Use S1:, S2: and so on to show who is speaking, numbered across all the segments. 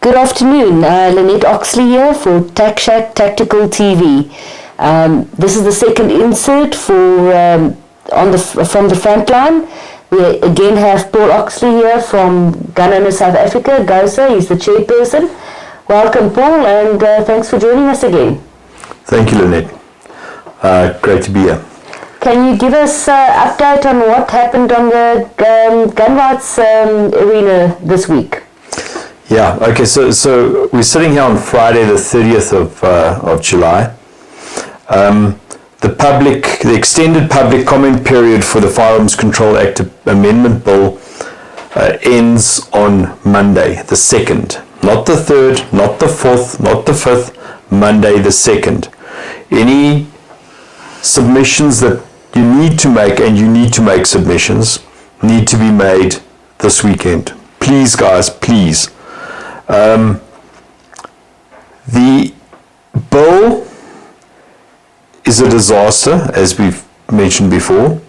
S1: Good afternoon, Lynette Oxley here for Tac Shack Tactical TV. This is the second insert from the Frontline. We again have Paul Oxley here from Gun Owners South Africa, GOSA. He's the chairperson. Welcome, Paul, and thanks for joining us again.
S2: Thank you, Lynette. Great to be here.
S1: Can you give us an update on what happened on the gun rights arena this week?
S2: Yeah, okay, so we're sitting here on Friday the 30th of July. The extended public comment period for the Firearms Control Act Amendment Bill ends on Monday, the 2nd. Not the 3rd, not the 4th, not the 5th, Monday the 2nd. Any submissions that you need to make, and you need to make submissions, need to be made this weekend. Please, guys, please. The bill is a disaster, as we've mentioned before.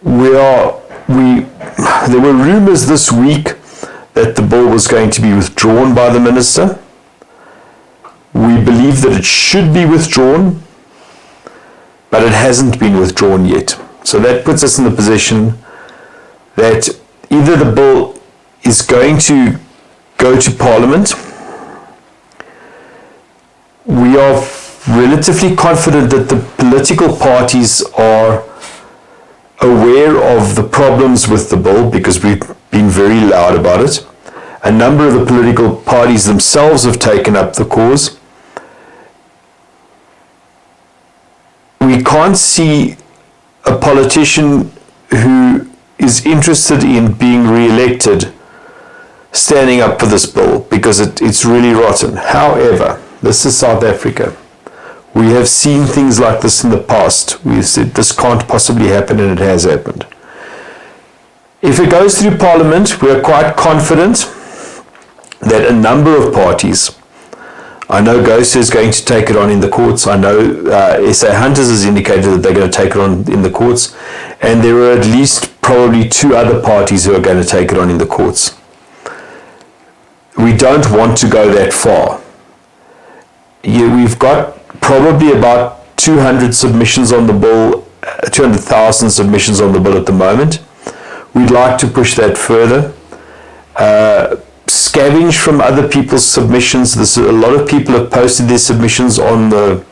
S2: There were rumors this week that the bill was going to be withdrawn by the minister. We believe that it should be withdrawn, but it hasn't been withdrawn yet. So that puts us in the position that either the bill is going to go to Parliament. We are relatively confident that the political parties are aware of the problems with the bill because we've been very loud about it. A number of the political parties themselves have taken up the cause. We can't see a politician who is interested in being re-elected standing up for this bill because it's really rotten. However, this is South Africa. We have seen things like this in the past. We've said this can't possibly happen, and it has happened. If it goes through Parliament, we are quite confident that a number of parties, I know GOSA is going to take it on in the courts. I know SA Hunters has indicated that they're going to take it on in the courts, and there are at least probably 2 other parties who are going to take it on in the courts. We don't want to go that far. We've got probably about 200 submissions on the bill, 200,000 submissions on the bill at the moment. We'd like to push that further. Scavenge from other people's submissions. A lot of people have posted their submissions on the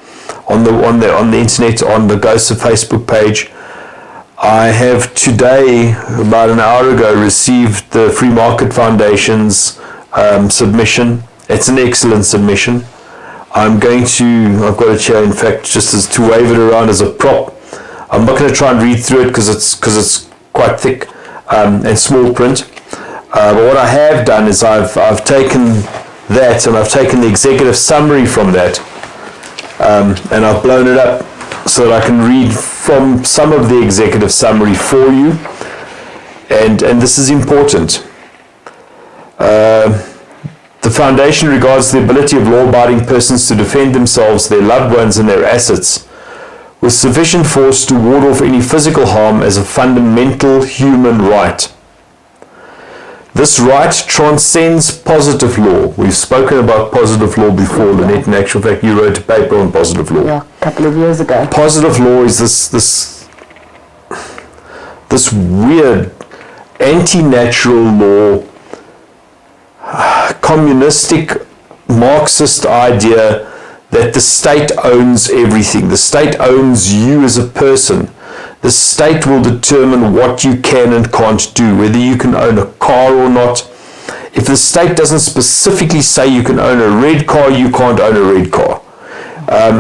S2: internet, on the GOSA Facebook page. I have today, about an hour ago, received the Free Market Foundation's submission. It's an excellent submission. I've got it here, in fact, just as to wave it around as a prop. I'm not going to try and read through it because it's quite thick and small print. But what I have done is I've taken that and I've taken the executive summary from that and I've blown it up so that I can read from some of the executive summary for you. And this is important. The Foundation regards the ability of law-abiding persons to defend themselves, their loved ones, and their assets with sufficient force to ward off any physical harm as a fundamental human right. This right transcends positive law. We've spoken about positive law before, Lynette. In actual fact, you wrote a paper on positive law.
S1: Yeah, a couple of years ago.
S2: Positive law is this weird anti-natural law, communistic Marxist idea that the state owns everything. The state owns you as a person. The state will determine what you can and can't do, whether you can own a car or not. If the state doesn't specifically say you can own a red car, you can't own a red car.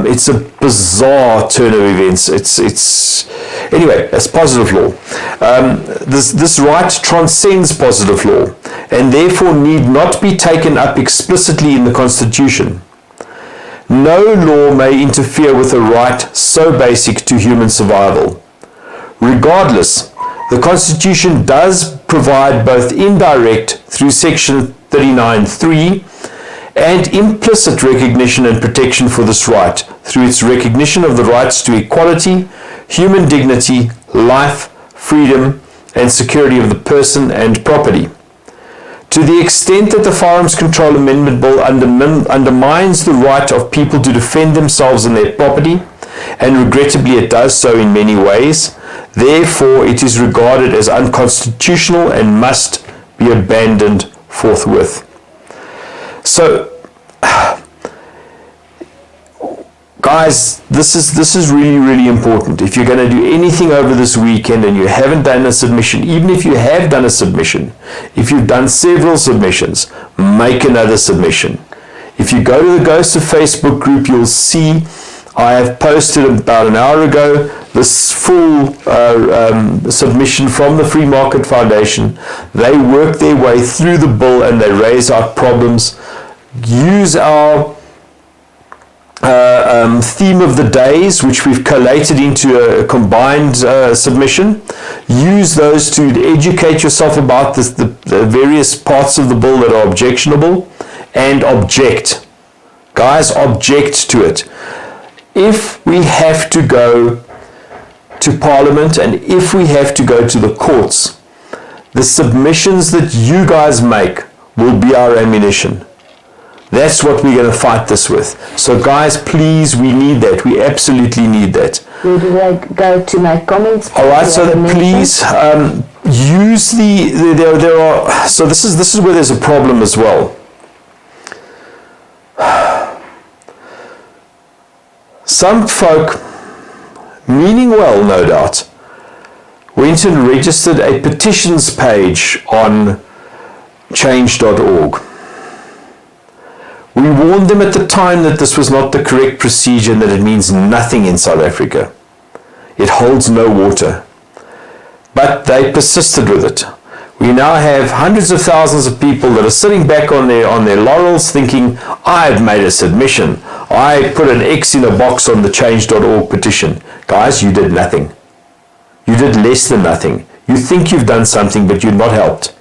S2: It's a bizarre turn of events. Anyway, that's positive law. This right transcends positive law and therefore need not be taken up explicitly in the Constitution. No law may interfere with a right so basic to human survival. Regardless, the Constitution does provide both indirect through Section 39(3) and implicit recognition and protection for this right through its recognition of the rights to equality, human dignity, life, freedom, and security of the person and property. To the extent that the Firearms Control Amendment Bill undermines the right of people to defend themselves and their property, and regrettably it does so in many ways, therefore it is regarded as unconstitutional and must be abandoned forthwith. So, guys, this is really, really important. If you're going to do anything over this weekend and you haven't done a submission, even if you have done a submission, if you've done several submissions, make another submission. If you go to the GOSA Facebook group, you'll see I have posted about an hour ago this full submission from the Free Market Foundation. They work their way through the bill and they raise out problems. Use our theme of the days, which we've collated into a combined submission. Use those to educate yourself about the various parts of the bill that are objectionable, and object. Guys, object to it. If we have to go to Parliament and if we have to go to the courts, the submissions that you guys make will be our ammunition. That's what we're going to fight this with. So guys, please, we need that. We absolutely need that.
S1: Where do I go to make comments?
S2: All right, so that please use there are, so this is where there's a problem as well. Some folk, meaning well no doubt, went and registered a petitions page on change.org. We warned them at the time that this was not the correct procedure and that it means nothing in South Africa. It holds no water. But they persisted with it. We now have hundreds of thousands of people that are sitting back on their laurels thinking, I've made a submission. I put an X in a box on the change.org petition. Guys, you did nothing. You did less than nothing. You think you've done something, but you're not helped.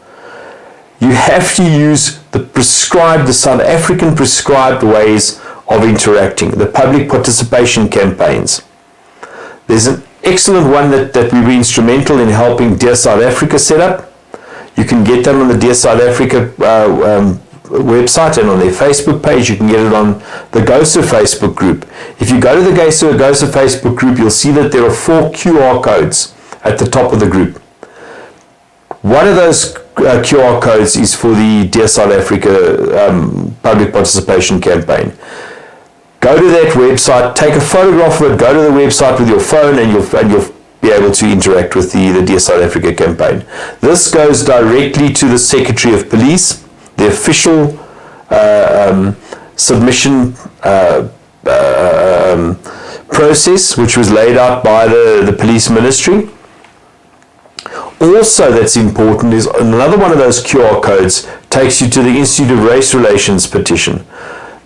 S2: You have to use the South African prescribed ways of interacting, the public participation campaigns. There's an excellent one that we were instrumental in helping Dear South Africa set up. You can get them on the Dear South Africa website and on their Facebook page. You can get it on the GOSA Facebook group. If you go to the GOSA Facebook group, you'll see that there are 4 QR codes at the top of the group. One of those QR codes is for the Dear South Africa public participation campaign. Go to that website, take a photograph of it, go to the website with your phone, and you'll be able to interact with the Dear South Africa campaign. This goes directly to the Secretary of Police, the official submission process, which was laid out by the police ministry. Also, that's important is another one of those QR codes takes you to the Institute of Race Relations petition.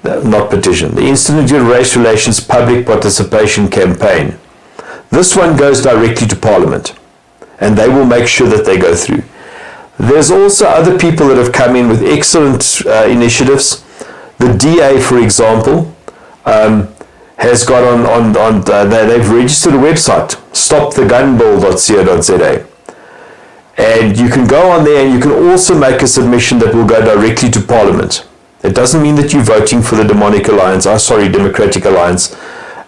S2: The Institute of Race Relations Public Participation Campaign. This one goes directly to Parliament, and they will make sure that they go through. There's also other people that have come in with excellent initiatives. The DA, for example, has got they've registered a website, stopthegunbill.co.za. And you can go on there and you can also make a submission that will go directly to Parliament. It doesn't mean that you're voting for the Democratic Alliance.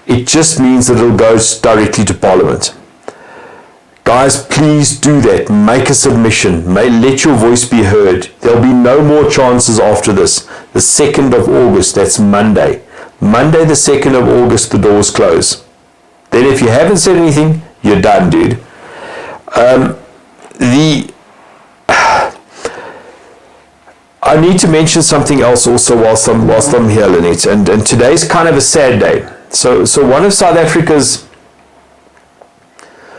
S2: It just means that it'll go directly to Parliament. Guys, please do that. Make a submission. Let your voice be heard. There'll be no more chances after this. The 2nd of August, that's Monday. Monday the 2nd of August, the doors close. Then if you haven't said anything, you're done, dude. I need to mention something else also whilst I'm here, Lynette, and today's kind of a sad day. So one of South Africa's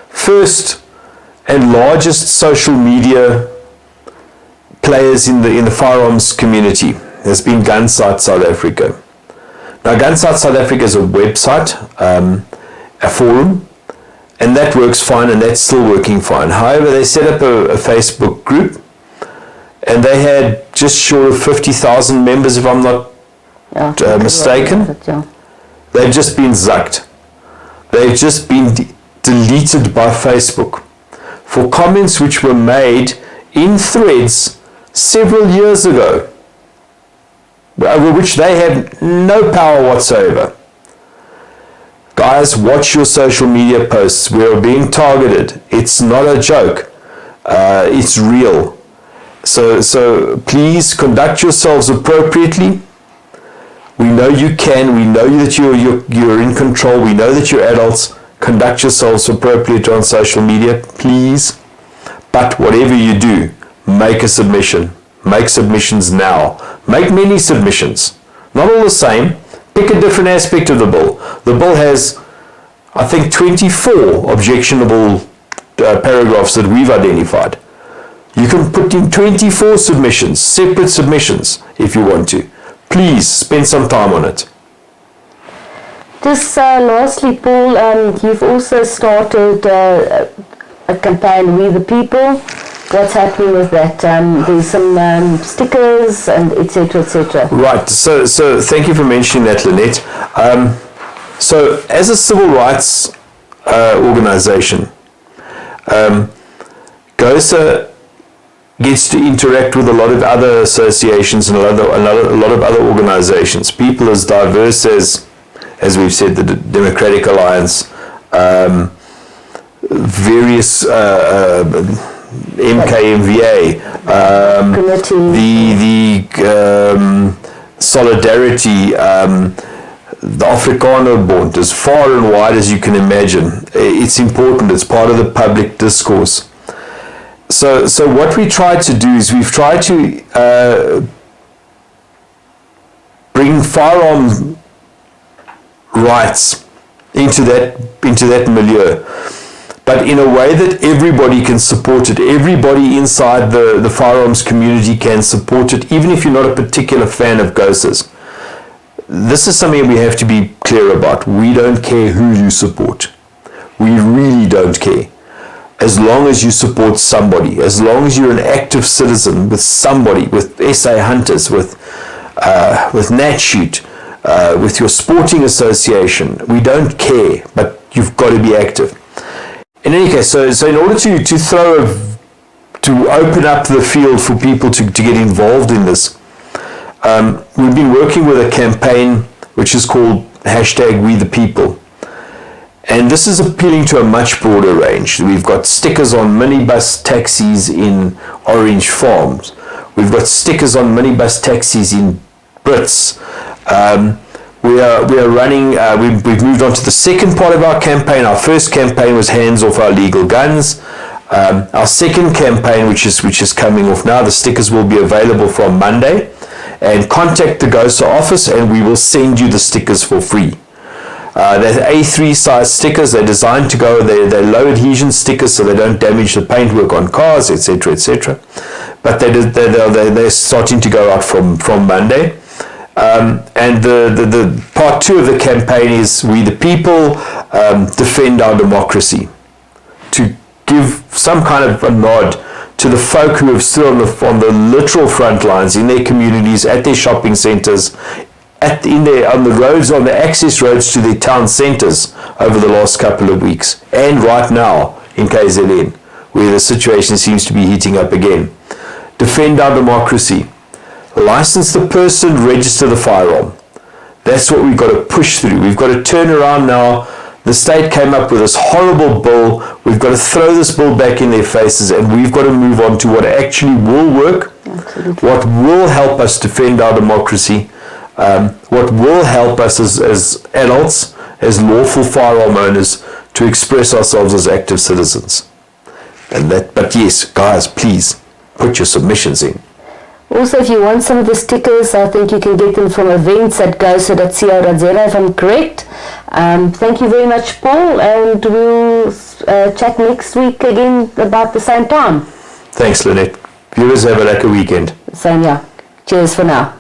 S2: first and largest social media players in the firearms community has been Gunsite South Africa. Now, Gunsite South Africa is a website, a forum, and that works fine, and that's still working fine. However, they set up a Facebook group, and they had just short of 50,000 members, if I'm not mistaken. They've just been zucked. They've just been deleted by Facebook for comments which were made in threads several years ago, over which they have no power whatsoever. Guys, watch your social media posts. We are being targeted. It's not a joke. It's real. So please conduct yourselves appropriately. We know you can. We know that you're in control. We know that you're adults. Conduct yourselves appropriately on social media, please. But whatever you do, make a submission. Make submissions now. Make many submissions. Not all the same. Pick a different aspect of the bill. The bill has, I think, 24 objectionable paragraphs that we've identified. You can put in 24 submissions, separate submissions, if you want to. Please spend some time on it.
S1: Just lastly, Paul, you've also started a campaign, We the People. What's happening with that? There's some stickers and etc. etc.
S2: Right. So thank you for mentioning that, Lynette. So as a civil rights organization, GOSA gets to interact with a lot of other associations and a lot of other organizations. People as diverse as we've said, the Democratic Alliance, various MKMVA, the Solidarity, the Afrikaner Bond, as far and wide as you can imagine. It's important. It's part of the public discourse. So what we try to do is we've tried to bring firearm rights into that milieu, but in a way that everybody can support it. Everybody inside the firearms community can support it, even if you're not a particular fan of GOSA's. This is something we have to be clear about. We don't care who you support. We really don't care. As long as you support somebody, as long as you're an active citizen with somebody, with SA Hunters, with Nat Shoot, with your sporting association, we don't care, but you've got to be active. In any case, so in order to open up the field for people to get involved in this, we've been working with a campaign which is called #WeThePeople. And this is appealing to a much broader range. We've got stickers on minibus taxis in Orange Farms. We've got stickers on minibus taxis in Brits. We are running, we've moved on to the second part of our campaign. Our first campaign was hands off our legal guns. Our second campaign, which is coming off now, the stickers will be available from Monday. And contact the GOSA office and we will send you the stickers for free. They're A3 size stickers. They're designed to go, they're low adhesion stickers so they don't damage the paintwork on cars, etc., etc. But they're starting to go out from Monday. And the part two of the campaign is We the People, defend our democracy. To give some kind of a nod to the folk who have stood on the literal front lines in their communities, at their shopping centres, on the roads, on the access roads to their town centres over the last couple of weeks, and right now in KZN, where the situation seems to be heating up again. Defend our democracy. License the person, register the firearm. That's what we've got to push through. We've got to turn around now. The state came up with this horrible bill. We've got to throw this bill back in their faces and we've got to move on to what actually will work, Absolutely. What will help us defend our democracy, what will help us as adults, as lawful firearm owners, to express ourselves as active citizens. But yes, guys, please put your submissions in.
S1: Also, if you want some of the stickers, I think you can get them from events@gosa.co.za, if I'm correct. Thank you very much, Paul, and we'll chat next week again about the same time.
S2: Thanks, Lynette. Viewers, have a lekker weekend.
S1: Same, yeah. Cheers for now.